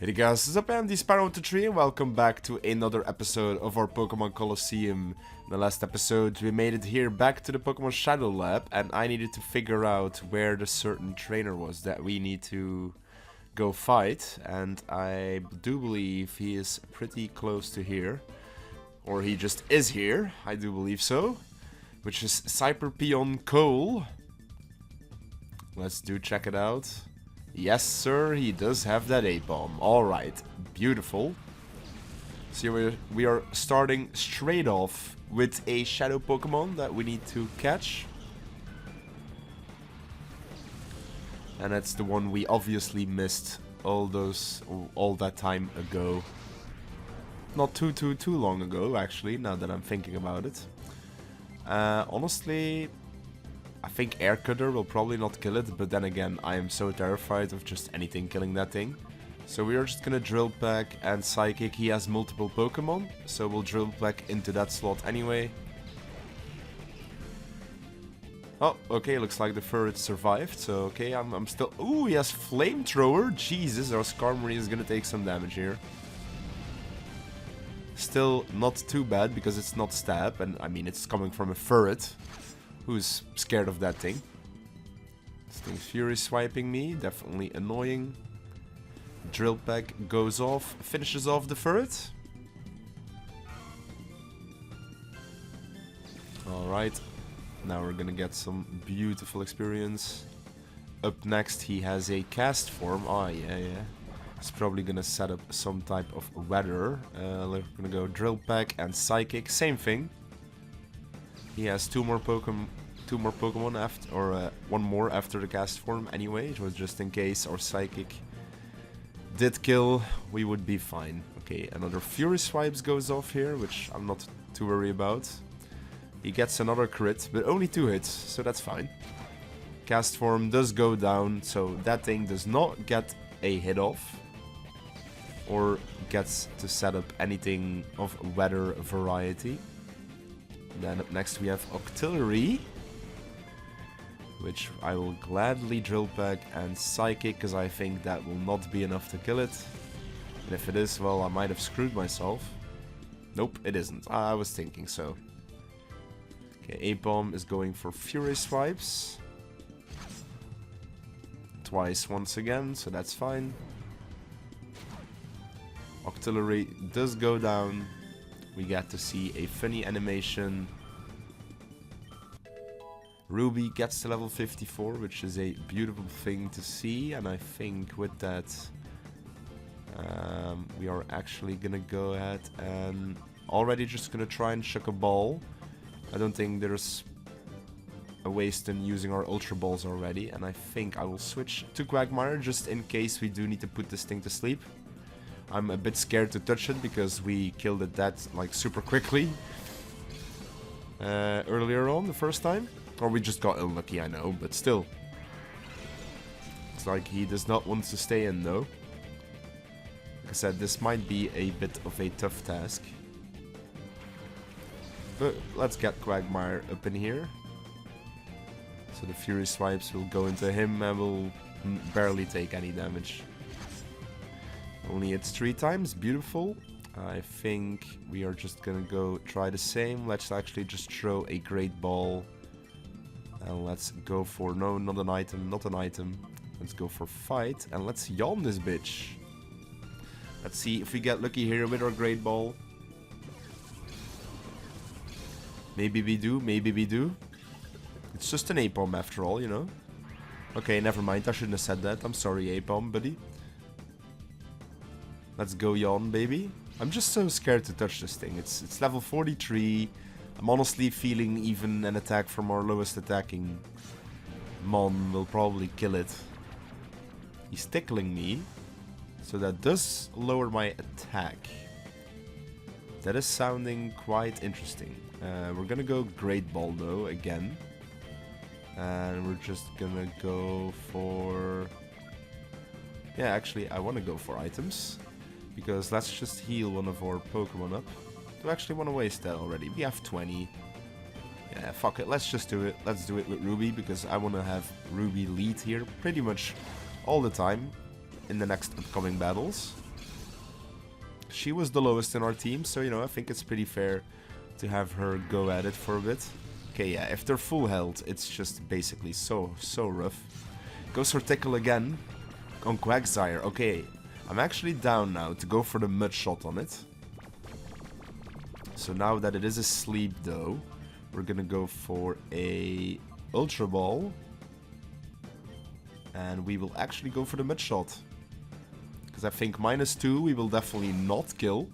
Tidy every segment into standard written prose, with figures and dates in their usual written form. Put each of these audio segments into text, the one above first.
Hey guys, what's up? I'm the Sparrow23 and welcome back to another episode of our Pokemon Colosseum. In the last episode we made it here back to the Pokemon Shadow Lab and I needed to figure out where the certain trainer was that we need to go fight, and I do believe he is pretty close to here. Or he just is here, I do believe so. Which is Cyperpeon Cole. Let's check it out. Yes, sir, he does have that A-bomb. Alright, beautiful. So we are starting straight off with a shadow Pokemon that we need to catch. And that's the one we obviously missed all that time ago. Not too long ago, actually, now that I'm thinking about it. Honestly, I think Air Cutter will probably not kill it, but then again, I am so terrified of just anything killing that thing. So we are just gonna Drill Peck and Psychic. He has multiple Pokemon, so we'll Drill Peck into that slot anyway. Oh, okay, looks like the Furret survived, so okay, I'm still... Ooh, he has Flamethrower! Jesus, our Skarmory is gonna take some damage here. Still not too bad, because it's not Stab, and I mean, it's coming from a Furret. Who's scared of that thing? This thing's Fury swiping me, definitely annoying. Drill Peck goes off, finishes off the Furret. Alright, now we're gonna get some beautiful experience. Up next he has a Cast Form. Oh yeah. He's probably gonna set up some type of weather. We're gonna go Drill Peck and Psychic, same thing. He has two more Pokemon after, or one more after the Cast Form anyway. It was just in case our Psychic did kill, we would be fine. Okay, another Fury Swipes goes off here, which I'm not too worried about. He gets another crit, but only 2 hits, so that's fine. Cast Form does go down, so that thing does not get a hit off. Or gets to set up anything of weather variety. Then up next we have Octillery, which I will gladly Drill Peck and Psychic, because I think that will not be enough to kill it. And if it is, well, I might have screwed myself. Nope, it isn't. I was thinking so. Okay, A-Bomb is going for Fury Swipes. Twice once again, so that's fine. Octillery does go down. We get to see a funny animation. Ruby gets to level 54, which is a beautiful thing to see. And I think with that, we are actually gonna go ahead and already just gonna try and chuck a ball. I don't think there's a waste in using our Ultra Balls already. And I think I will switch to Quagmire just in case we do need to put this thing to sleep. I'm a bit scared to touch it because we killed it like super quickly earlier on the first time. Or we just got unlucky, I know, but still. It's like he does not want to stay in though. Like I said, this might be a bit of a tough task. But let's get Quagmire up in here. So the Fury Swipes will go into him and will barely take any damage. Only hits 3 times, beautiful. I think we are just gonna go try the same. Let's actually just throw a Great Ball. And let's go for, no, not an item. Let's go for Fight, and let's yawn this bitch. Let's see if we get lucky here with our Great Ball. Maybe we do. It's just an A-Bomb after all, you know. Okay, never mind, I shouldn't have said that. I'm sorry, A-Bomb, buddy. Let's go yawn, baby. I'm just so scared to touch this thing. It's level 43. I'm honestly feeling even an attack from our lowest attacking Mon will probably kill it. He's tickling me, so that does lower my attack. That is sounding quite interesting. We're gonna go Great Ball though, again. And we're just gonna go for... Yeah, actually, I want to go for items. Because let's just heal one of our Pokemon up. Do I actually want to waste that already? We have 20. Yeah, fuck it. Let's just do it. Let's do it with Ruby, because I want to have Ruby lead here pretty much all the time in the next upcoming battles. She was the lowest in our team, so, you know, I think it's pretty fair to have her go at it for a bit. Okay, yeah, if they're full health, it's just basically so rough. Goes for Tickle again on Quagsire. Okay, I'm actually down now to go for the Mud Shot on it. So now that it is asleep, though, we're gonna go for a Ultra Ball. And we will actually go for the Mud Shot. Because I think -2 we will definitely not kill.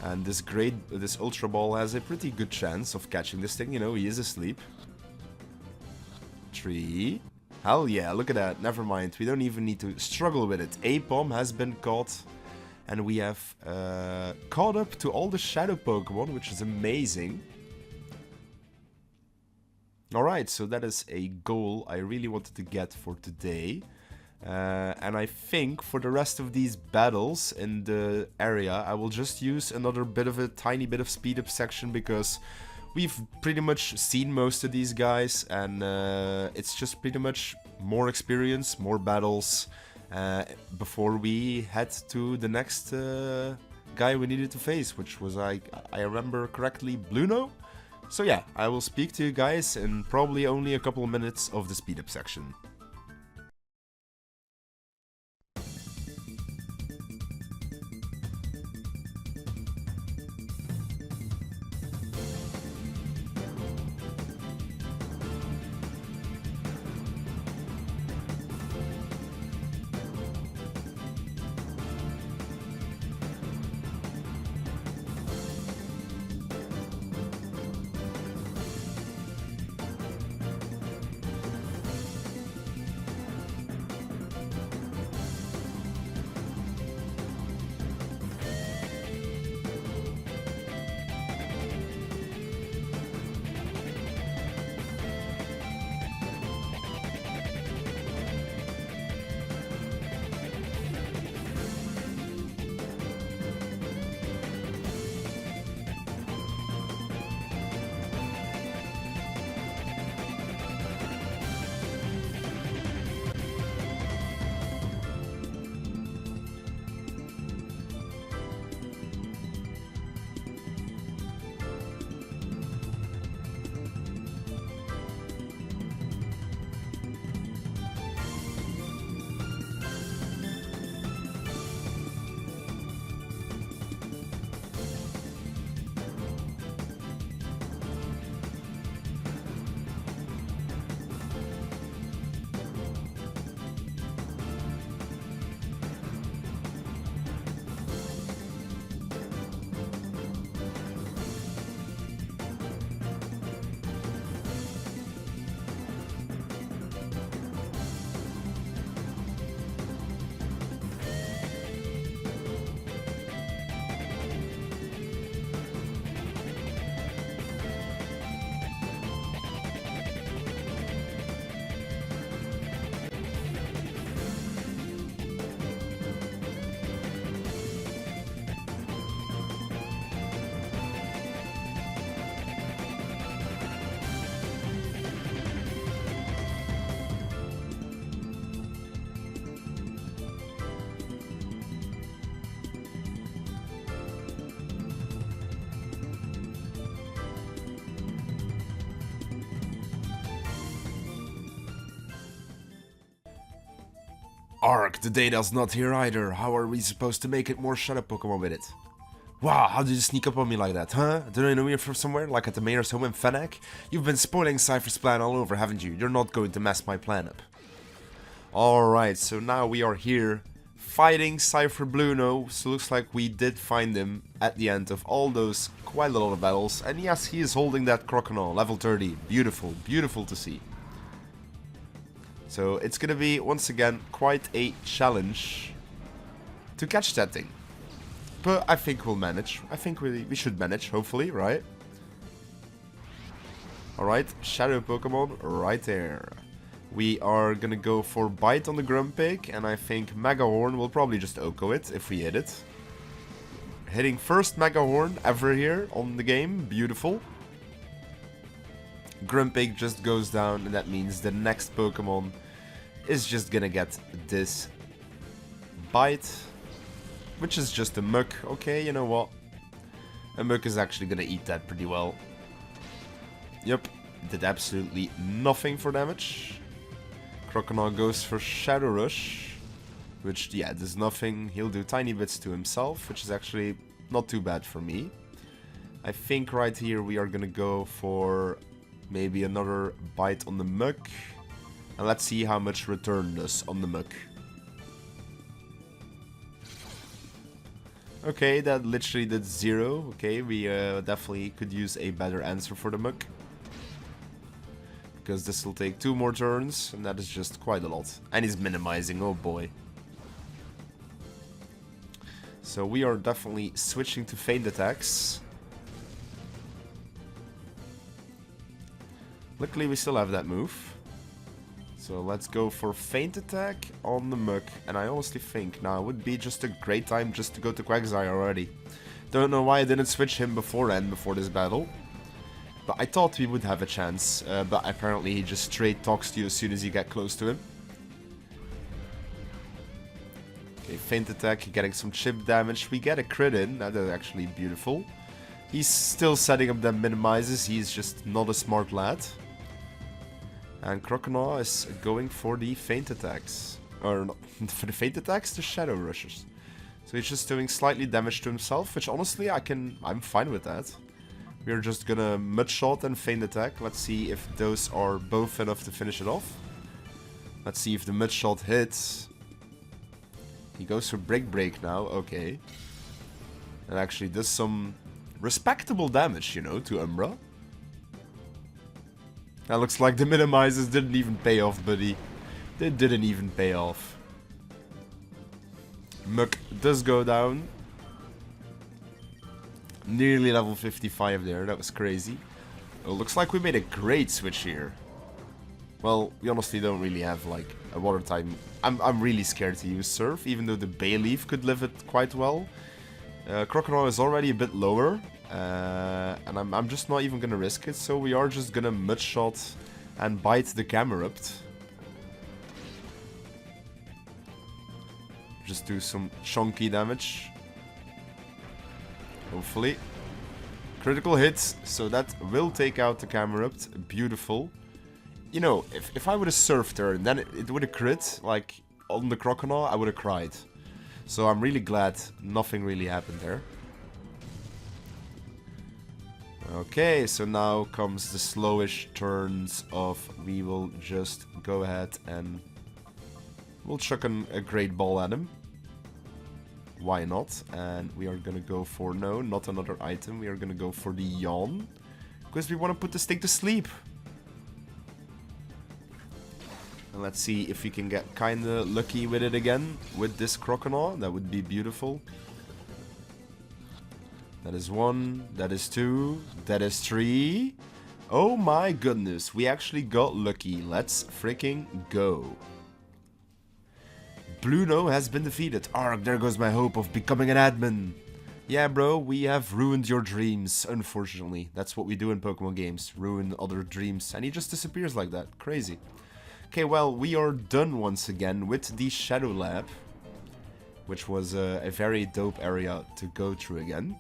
And this Ultra Ball has a pretty good chance of catching this thing. You know, he is asleep. 3. Hell yeah, look at that. Never mind. We don't even need to struggle with it. A-Bomb has been caught. And we have caught up to all the Shadow Pokemon, which is amazing. Alright, so that is a goal I really wanted to get for today. And I think for the rest of these battles in the area, I will just use another bit of a tiny bit of speed up section, because we've pretty much seen most of these guys, and it's just pretty much more experience, more battles, before we head to the next guy we needed to face, which was, I remember correctly, Bluno? So yeah, I will speak to you guys in probably only a couple of minutes of the speed up section. Ark, the data's not here either. How are we supposed to make it more Shadow Pokemon with it? Wow, how did you sneak up on me like that, huh? Did I know you from somewhere, like at the mayor's home in Fennec? You've been spoiling Cypher's plan all over, haven't you? You're not going to mess my plan up. Alright, so now we are here fighting Cypher Bluno. So looks like we did find him at the end of all those quite a lot of battles. And yes, he is holding that Croconaw, level 30. Beautiful, beautiful to see. So it's gonna be, once again, quite a challenge to catch that thing. But I think we'll manage. I think we should manage, hopefully, right? Alright, Shadow Pokemon right there. We are gonna go for Bite on the Grumpig, and I think Mega Horn will probably just Oko it if we hit it. Hitting first Mega Horn ever here on the game, beautiful. Grumpig just goes down, and that means the next Pokemon is just gonna get this Bite. which is just a Muk. Okay, you know what? A Muk is actually gonna eat that pretty well. Yep, did absolutely nothing for damage. Crocodile goes for Shadow Rush, which, yeah, does nothing. He'll do tiny bits to himself, which is actually not too bad for me. I think right here we are gonna go for maybe another bite on the Muk. And let's see how much return does on the Muk. Okay, that literally did 0. Okay, we definitely could use a better answer for the Muk. Because this will take 2 more turns, and that is just quite a lot. And he's minimizing, oh boy. So we are definitely switching to feint attacks. Luckily we still have that move. So let's go for feint attack on the Muk. And I honestly think now would be just a great time just to go to Quagsire already. Don't know why I didn't switch him before this battle. But I thought we would have a chance. But apparently he just straight talks to you as soon as you get close to him. Okay, feint attack, getting some chip damage. We get a crit in. That is actually beautiful. He's still setting up the minimizes. He's just not a smart lad. And Crocodile is going for the feint attacks. Or not, for the feint attacks, the Shadow Rushes. So he's just doing slightly damage to himself, which honestly I'm fine with that. We're just gonna Mudshot and feint attack. Let's see if those are both enough to finish it off. Let's see if the Mudshot hits. He goes for Break now, okay. And actually does some respectable damage, you know, to Umbra. That looks like the minimizers didn't even pay off, buddy. They didn't even pay off. Muk does go down. Nearly level 55 there, that was crazy. Oh, looks like we made a great switch here. Well, we honestly don't really have like a water type. I'm really scared to use Surf, even though the Bayleaf could live it quite well. Crocodile is already a bit lower. And I'm just not even gonna risk it, so we are just gonna Mudshot and bite the Camerupt. Just do some chunky damage. Hopefully. Critical hits, so that will take out the Camerupt. Beautiful. You know, if I would have surfed her and then it would have crit, like on the Crocodile, I would have cried. So I'm really glad nothing really happened there. Okay, so now comes the slowish turns of we will just go ahead and we'll chuck a great ball at him. Why not? And we are gonna go for, no, not another item. We are gonna go for the Yawn. Because we want to put this thing to sleep. And let's see if we can get kinda lucky with it again. With this Crocodile. That would be beautiful. That is 1, that is 2, that is 3. Oh my goodness, we actually got lucky. Let's freaking go. Bluno has been defeated. Arg, there goes my hope of becoming an admin. Yeah, bro, we have ruined your dreams, unfortunately. That's what we do in Pokemon games, ruin other dreams. And he just disappears like that, crazy. Okay, well, we are done once again with the Shadow Lab. Which was a very dope area to go through again.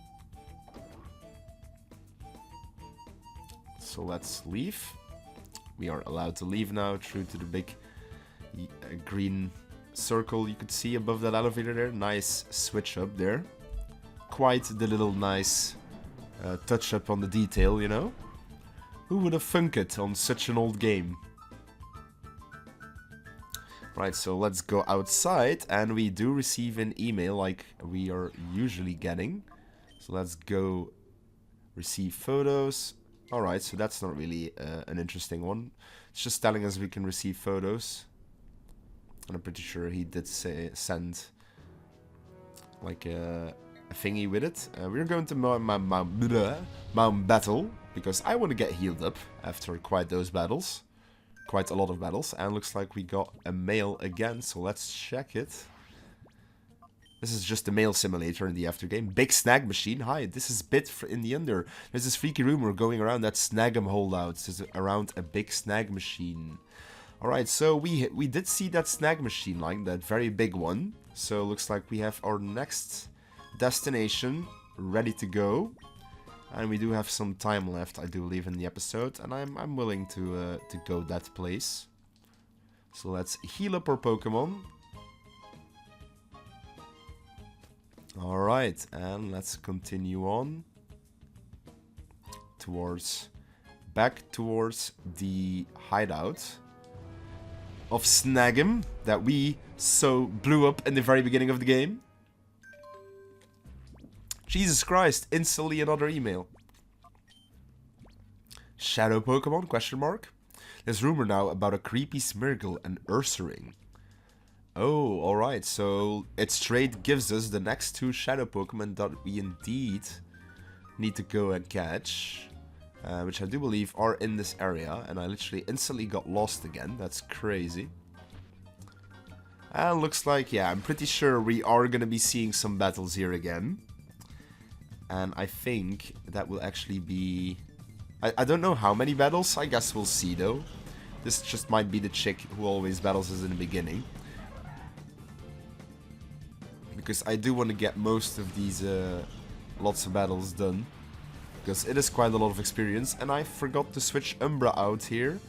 So let's leave. We are allowed to leave now through to the big green circle you could see above that elevator there. Nice switch up there. Quite the little nice touch up on the detail, you know. Who would have thunk it on such an old game? Right, so let's go outside and we do receive an email like we are usually getting. So let's go receive photos. Alright, so that's not really an interesting one. It's just telling us we can receive photos. And I'm pretty sure he did send like a thingy with it. We're going to Mount Battle because I want to get healed up after quite those battles. Quite a lot of battles. And looks like we got a mail again, so let's check it. This is just a mail simulator in the aftergame. Big Snag Machine. Hi, this is Bit in the Under. There's this freaky rumor going around that Snag'em holdouts is around a Big Snag Machine. Alright, so we did see that Snag Machine line, that very big one. So looks like we have our next destination ready to go. And we do have some time left, I do believe, in the episode. And I'm willing to go that place. So let's heal up our Pokemon. Alright, and let's continue on. Back towards the hideout of Snag'em that we so blew up in the very beginning of the game. Jesus Christ, instantly another email. Shadow Pokemon, question mark. There's rumor now about a creepy Smeargle and Ursaring. Oh, alright, so it straight gives us the next 2 Shadow Pokemon that we indeed need to go and catch. Which I do believe are in this area, and I literally instantly got lost again. That's crazy. And looks like, yeah, I'm pretty sure we are going to be seeing some battles here again. And I think that will actually be... I don't know how many battles, I guess we'll see though. This just might be the chick who always battles us in the beginning. Because I do want to get most of these lots of battles done. Because it is quite a lot of experience. And I forgot to switch Umbra out here.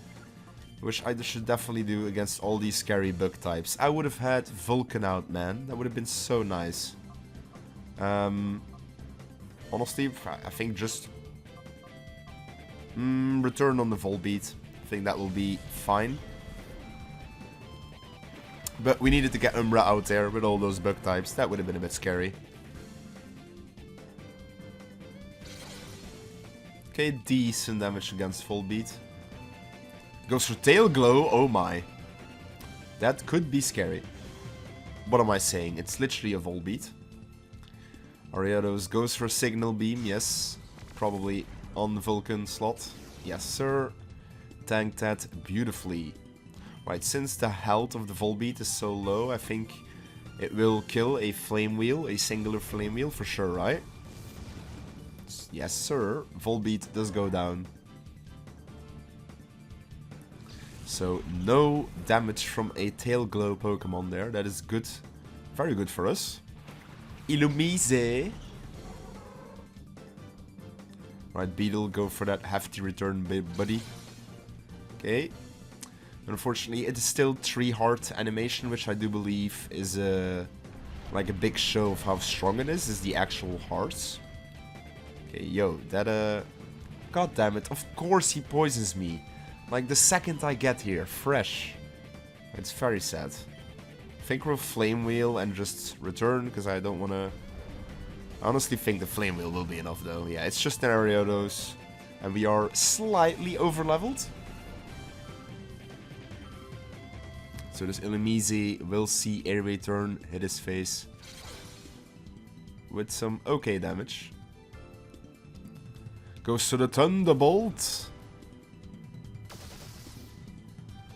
Which I should definitely do against all these scary bug types. I would have had Vulcan out, man. That would have been so nice. Honestly, I think just... return on the Volbeat. I think that will be fine. But we needed to get Umbra out there with all those bug types. That would have been a bit scary. Okay, decent damage against Volbeat. Goes for Tail Glow, oh my. That could be scary. What am I saying? It's literally a Volbeat. Ariados goes for Signal Beam, yes. Probably on the Vulcan slot. Yes, sir. Tanked that beautifully. Right, since the health of the Volbeat is so low, I think it will kill a Flame Wheel, a singular Flame Wheel for sure, right? Yes, sir. Volbeat does go down. So, no damage from a Tail Glow Pokemon there. That is good. Very good for us. Illumise. Right, Beetle, go for that hefty return, buddy. Okay. Unfortunately, it is still 3 heart animation, which I do believe is like a big show of how strong it is the actual hearts. Okay, yo, that god damn it, of course he poisons me. Like the second I get here, fresh. It's very sad. I think we'll Flame Wheel and just return, because I don't want to... I honestly think the Flame Wheel will be enough though. Yeah, it's just an Ariados. And we are slightly over-leveled. So this Illumise will see Airway Turn hit his face with some okay damage. Goes to the Thunderbolt.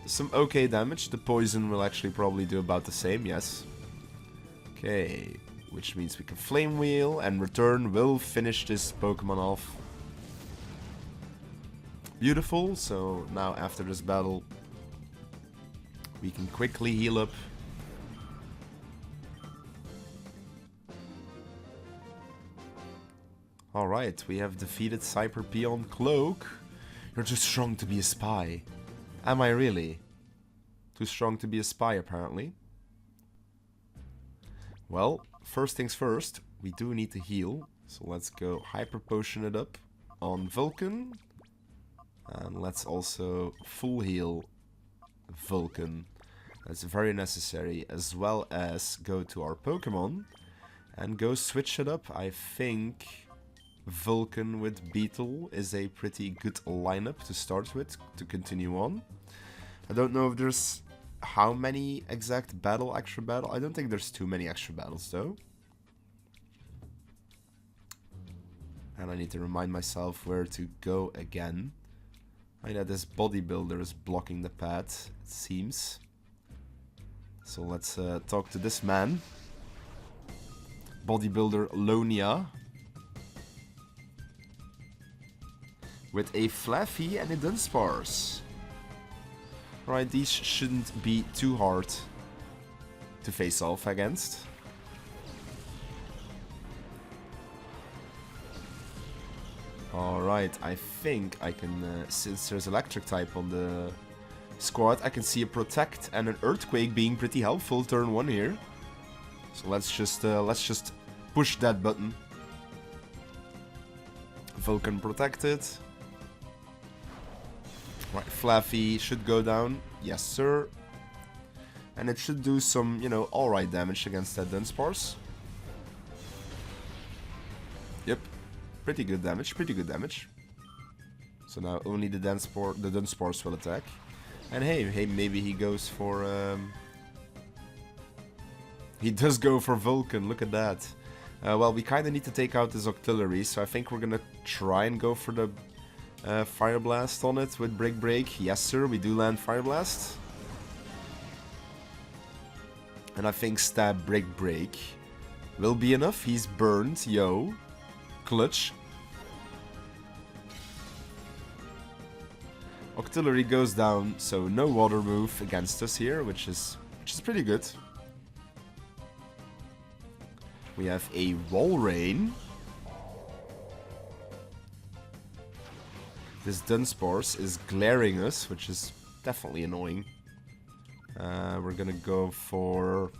Some okay damage. The poison will actually probably do about the same, yes. Okay, which means we can Flame Wheel and return will finish this Pokemon off. Beautiful, so now after this battle we can quickly heal up. Alright, we have defeated Cyberpeon Cloak. You're too strong to be a spy. Am I really? Too strong to be a spy, apparently. Well, first things first, we do need to heal. So let's go Hyper Potion it up on Vulcan. And let's also full heal Vulcan. That's very necessary, as well as go to our Pokemon and go switch it up. I think Vulcan with Beetle is a pretty good lineup to start with, to continue on. I don't know if there's how many exact extra battle. I don't think there's too many extra battles though. And I need to remind myself where to go again. I know this bodybuilder is blocking the path, it seems. So let's talk to this man. Bodybuilder Lonia. With a Flaffy and a Dunsparce. Right, these shouldn't be too hard to face off against. Alright, I think I can, since there's electric type on the squad, I can see a protect and an earthquake being pretty helpful turn 1 here. So let's just push that button. Vulcan protected. Right, Flaffy should go down. Yes, sir. And it should do some, you know, alright damage against that Dunsparce. Yep. Pretty good damage, pretty good damage. So now only the Dunsparce will attack. And hey, maybe he goes for... He does go for Vulcan, look at that. Well, we kind of need to take out his Octillery, so I think we're gonna try and go for the Fire Blast on it with Brick Break. Yes, sir, we do land Fire Blast. And I think Stab Brick Break will be enough. He's burned, yo. Clutch. Octillery goes down, so no water move against us here, which is pretty good. We have a Wall Rain. This Dunsparce is glaring us, which is definitely annoying. We're gonna go for...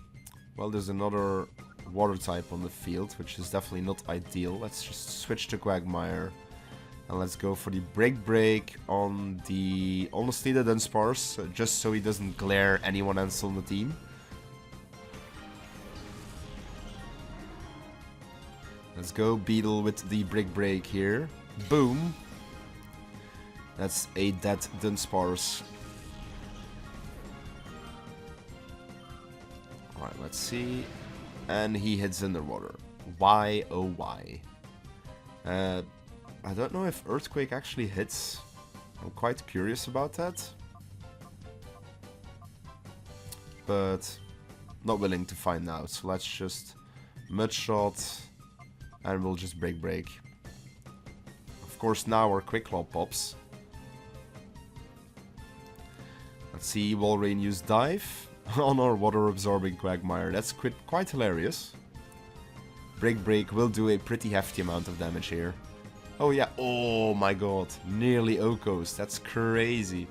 Well, there's another water type on the field, which is definitely not ideal. Let's just switch to Quagmire. And let's go for the Brick Break on the... Honestly, the Dunsparce, just so he doesn't glare anyone else on the team. Let's go Beetle with the Brick Break here. Boom. That's a dead Dunsparce. Alright, let's see. And he hits underwater. Why, oh why? I don't know if Earthquake actually hits. I'm quite curious about that. But not willing to find out. So let's just Mud Shot. And we'll just Break Break. Of course, now our Quick Claw pops. Let's see, Walrein use Dive on our Water Absorbing Quagmire. That's quite hilarious. Break Break will do a pretty hefty amount of damage here. Oh yeah, oh my god, nearly Okos, that's crazy.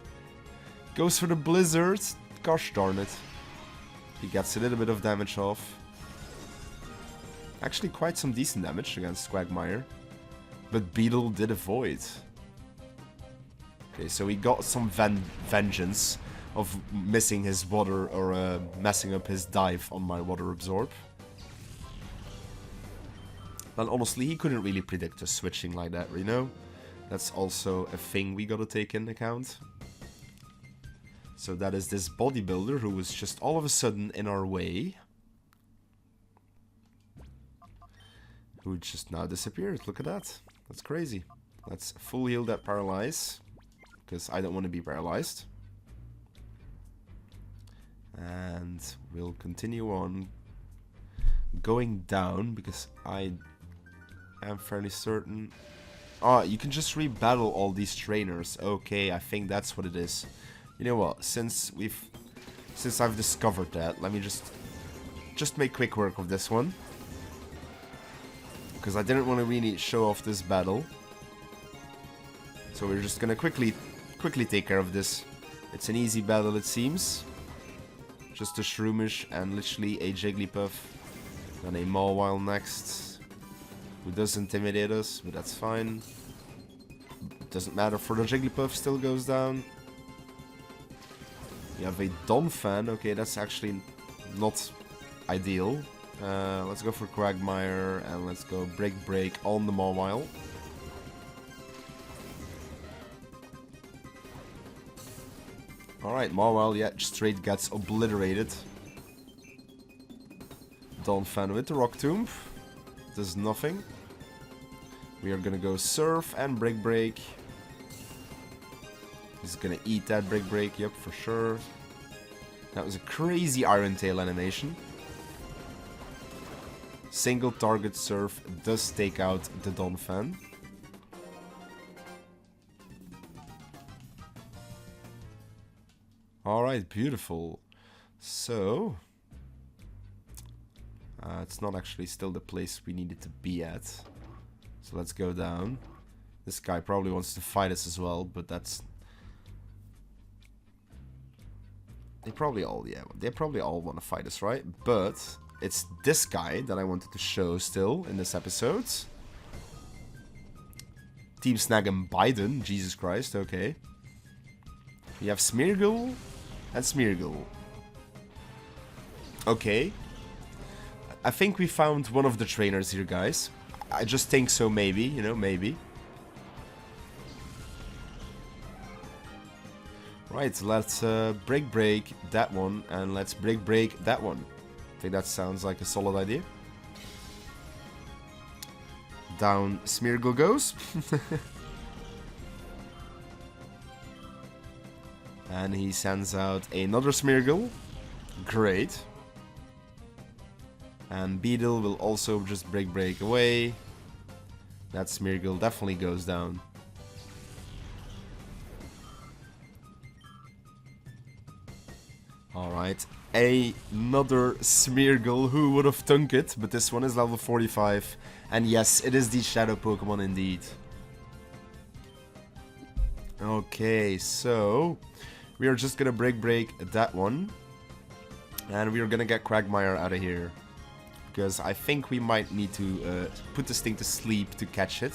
Goes for the Blizzard, gosh darn it. He gets a little bit of damage off. Actually quite some decent damage against Quagmire. But Beetle did avoid. Okay, so he got some vengeance of missing his water or messing up his dive on my Water Absorb. But honestly, he couldn't really predict us switching like that, you know? That's also a thing we gotta take into account. So that is this bodybuilder who was just all of a sudden in our way. Who just now disappeared. Look at that. That's crazy. Let's full heal that Paralyze. Because I don't want to be paralyzed. And we'll continue on going down because I am fairly certain. Oh, you can just rebattle all these trainers. Okay, I think that's what it is. You know what? Since I've discovered that, let me just make quick work of this one. Because I didn't want to really show off this battle. So we're just gonna quickly take care of this. It's an easy battle, it seems. Just a Shroomish and literally a Jigglypuff. Then a Mawile next. Who does intimidate us, but that's fine. Doesn't matter for the Jigglypuff, still goes down. You have a Donphan. Okay, that's actually not ideal. Let's go for Quagmire and let's go Break Break on the Mawile. Alright, Mawile, yeah, straight gets obliterated. Donphan with the Rock Tomb. Does nothing. We are gonna go Surf and Break Break. He's gonna eat that Break Break, yep, for sure. That was a crazy Iron Tail animation. Single target Surf does take out the Donphan. Alright, beautiful. So, it's not actually still the place we needed to be at. So let's go down. This guy probably wants to fight us as well, but that's... They probably all want to fight us, right? But it's this guy that I wanted to show still in this episode. Team Snag and Biden, Jesus Christ, okay. We have Smeargle and Smeargle. Okay. I think we found one of the trainers here, guys. I just think so, maybe, you know, maybe. Right, let's break that one, and let's break that one. I think that sounds like a solid idea. Down Smeargle goes. And he sends out another Smeargle. Great. And Beedle will also just break away. That Smeargle definitely goes down. Alright, another Smeargle, who would have thunk it, but this one is level 45. And yes, it is the Shadow Pokemon indeed. Okay, so we are just gonna break that one. And we are gonna get Quagmire out of here. Because I think we might need to put this thing to sleep to catch it.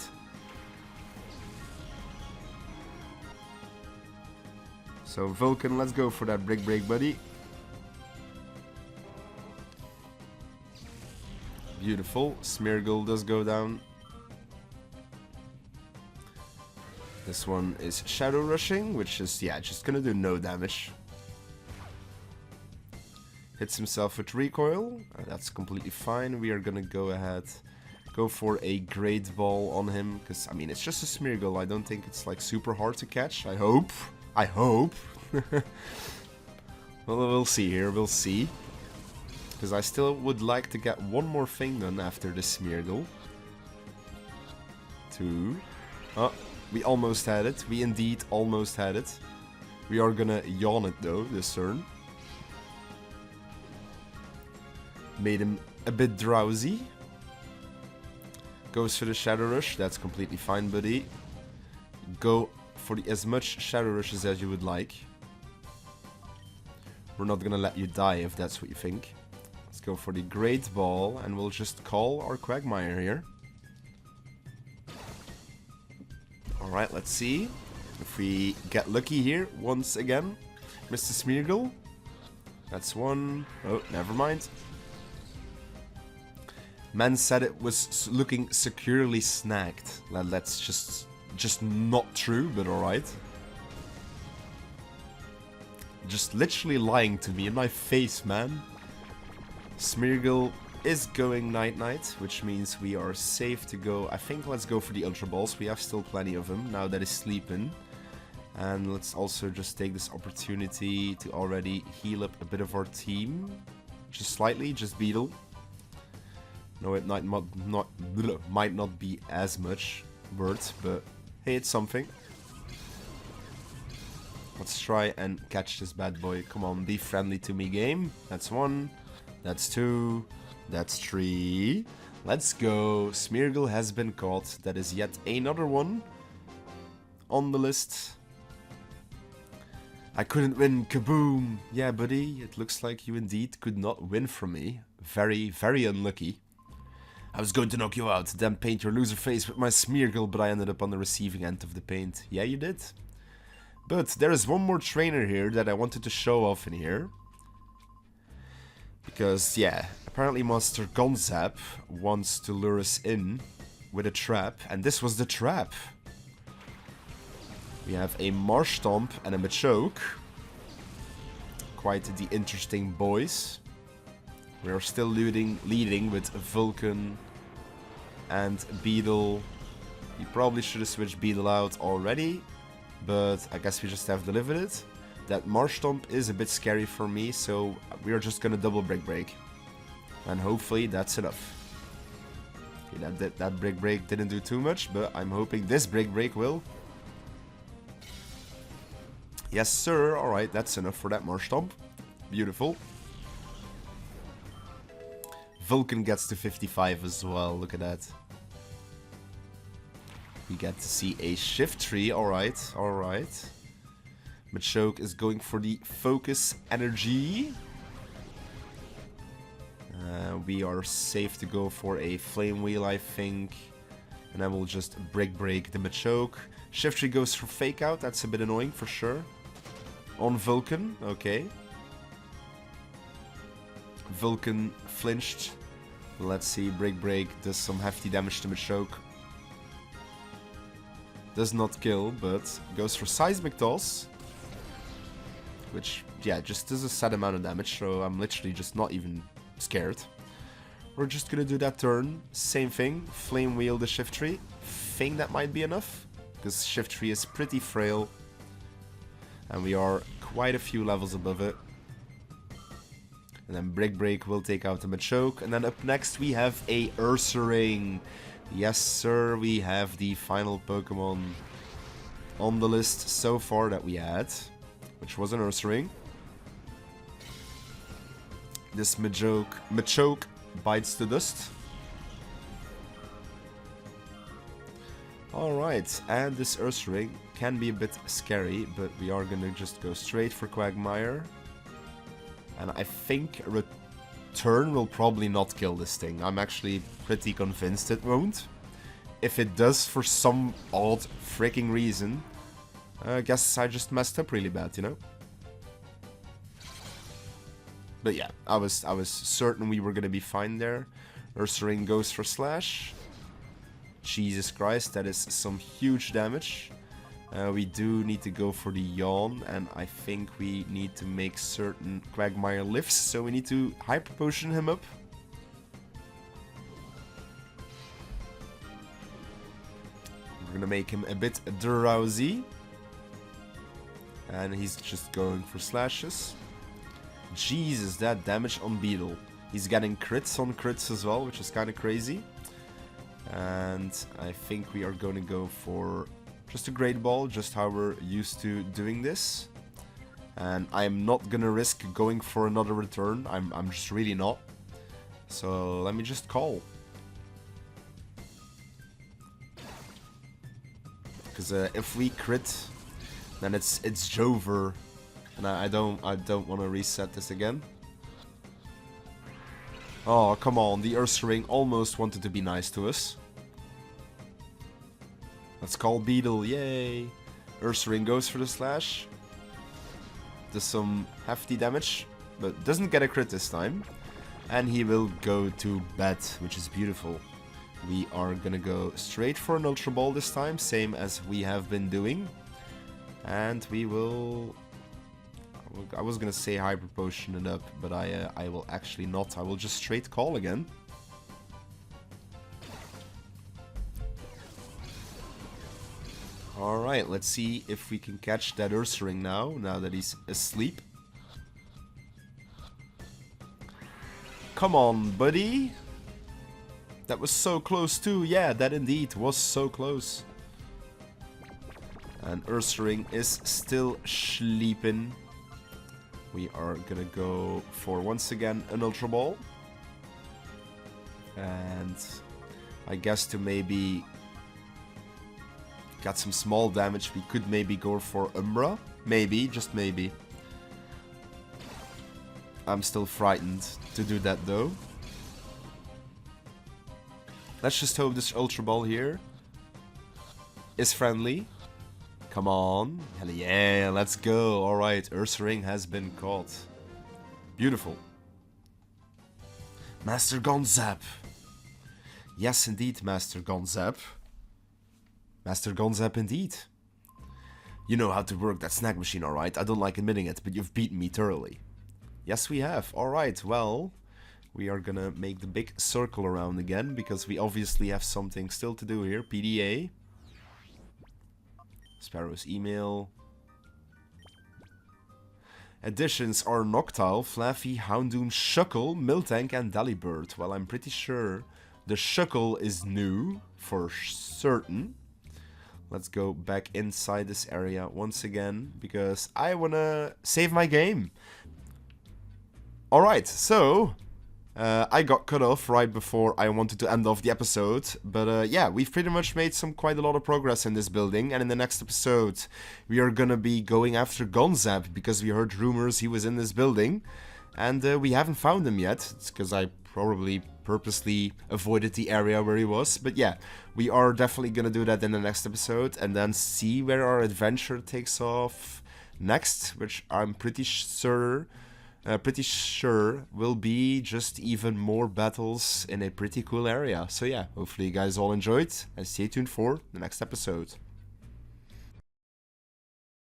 So Vulcan, let's go for that break, buddy. Beautiful. Smeargle does go down. This one is Shadow Rushing, which is, yeah, just gonna do no damage. Hits himself with Recoil. That's completely fine. We are gonna go ahead, go for a Great Ball on him. Because, I mean, it's just a Smeargle. I don't think it's, like, super hard to catch. I hope. I hope. Well, we'll see here. We'll see. Because I still would like to get one more thing done after the Smeargle. 2. Oh, we almost had it. We indeed almost had it. We are gonna yawn it though, this turn. Made him a bit drowsy. Goes for the Shadow Rush. That's completely fine, buddy. Go for as much Shadow Rushes as you would like. We're not gonna let you die if that's what you think. Let's go for the Great Ball, and we'll just call our Quagmire here. Alright, let's see if we get lucky here once again. Mr. Smeargle. That's one. Oh, never mind. Man said it was looking securely snagged. That's just not true, but alright. Just literally lying to me in my face, man. Smeargle is going night-night, which means we are safe to go. I think let's go for the Ultra Balls. We have still plenty of them now that he's sleeping. And let's also just take this opportunity to already heal up a bit of our team. Just slightly, just Beedle. No, it might not be as much worth, but hey, it's something. Let's try and catch this bad boy. Come on, be friendly to me, game. That's 1. That's 2. That's 3. Let's go. Smeargle has been caught. That is yet another one on the list. I couldn't win. Kaboom. Yeah, buddy. It looks like you indeed could not win from me. Very, very unlucky. I was going to knock you out, then paint your loser face with my Smeargle, but I ended up on the receiving end of the paint. Yeah, you did. But there is one more trainer here that I wanted to show off in here. Because, yeah, apparently Monster Gonzap wants to lure us in with a trap, and this was the trap. We have a Marshtomp and a Machoke. Quite the interesting boys. We are still leading with Vulcan and Beedle. We probably should have switched Beedle out already, but I guess we just have delivered it. That Marshtomp is a bit scary for me, so we are just gonna double break. And hopefully that's enough. Okay, that break didn't do too much, but I'm hoping this break will. Yes, sir. Alright, that's enough for that Marshtomp. Beautiful. Vulcan gets to 55 as well. Look at that. We get to see a shift tree. Alright, alright. Machoke is going for the focus energy. We are safe to go for a flame wheel, I think. And then we'll just break the Machoke. Shift tree goes for fake out. That's a bit annoying for sure. On Vulcan, okay. Vulcan flinched. Let's see, break does some hefty damage to Machoke. Does not kill, but goes for seismic toss. Which, yeah, just does a set amount of damage, so I'm literally just not even scared. We're just gonna do that turn. Same thing, flame wheel the shift tree. Think that might be enough, because shift tree is pretty frail. And we are quite a few levels above it. And then break will take out the Machoke. And then up next we have a Ursaring. Yes sir, we have the final Pokemon on the list so far that we had, which was an Ursaring. This Machoke bites the dust. Alright, and this Ursaring can be a bit scary, but we are gonna just go straight for Quagmire. And I think Return will probably not kill this thing. I'm actually pretty convinced it won't. If it does for some odd freaking reason, I guess I just messed up really bad, you know? But yeah, I was certain we were gonna be fine there. Ursaring goes for Slash. Jesus Christ, that is some huge damage. We do need to go for the Yawn, and I think we need to make certain Quagmire lifts, so we need to Hyper Potion him up. We're gonna make him a bit drowsy. And he's just going for slashes. Jesus, that damage on Beetle. He's getting crits on crits as well, which is kind of crazy. And I think we are going to go for just a Great Ball, just how we're used to doing this. And I'm not going to risk going for another return. I'm just really not. So let me just call. Because if we crit, then it's Jover. And I don't want to reset this again. Oh, come on. The Ursaring almost wanted to be nice to us. Let's call Beetle. Yay. Ursaring goes for the slash. Does some hefty damage, but doesn't get a crit this time. And he will go to bed, which is beautiful. We are gonna go straight for an Ultra Ball this time, same as we have been doing. And we will... I was gonna say Hyper Potion it up, but I will actually not. I will just straight call again. Alright, let's see if we can catch that Ursaring now that he's asleep. Come on, buddy. That was so close too. Yeah, that indeed was so close. And Ursaring is still sleeping. We are gonna go for, once again, an Ultra Ball. And I guess to maybe get some small damage, we could maybe go for Umbra. Maybe, just maybe. I'm still frightened to do that though. Let's just hope this Ultra Ball here is friendly. Come on. Hell yeah, let's go. Alright, Ursaring has been caught. Beautiful. Master Gonzap. Yes, indeed, Master Gonzap. Master Gonzap, indeed. You know how to work that snack machine, alright? I don't like admitting it, but you've beaten me thoroughly. Yes, we have. Alright, well, we are gonna make the big circle around again, because we obviously have something still to do here. PDA. Sparrow's email. Additions are Noctowl, Flaffy, Houndoom, Shuckle, Miltank, and Delibird. Well, I'm pretty sure the Shuckle is new, for certain. Let's go back inside this area once again, because I wanna save my game. Alright, so I got cut off right before I wanted to end off the episode, but yeah, we've pretty much made quite a lot of progress in this building, and in the next episode, we are gonna be going after Gonzab, because we heard rumors he was in this building, and we haven't found him yet. It's because I probably purposely avoided the area where he was, but yeah, we are definitely gonna do that in the next episode, and then see where our adventure takes off next, which I'm pretty sure will be just even more battles in a pretty cool area. So yeah, hopefully you guys all enjoyed, and stay tuned for the next episode.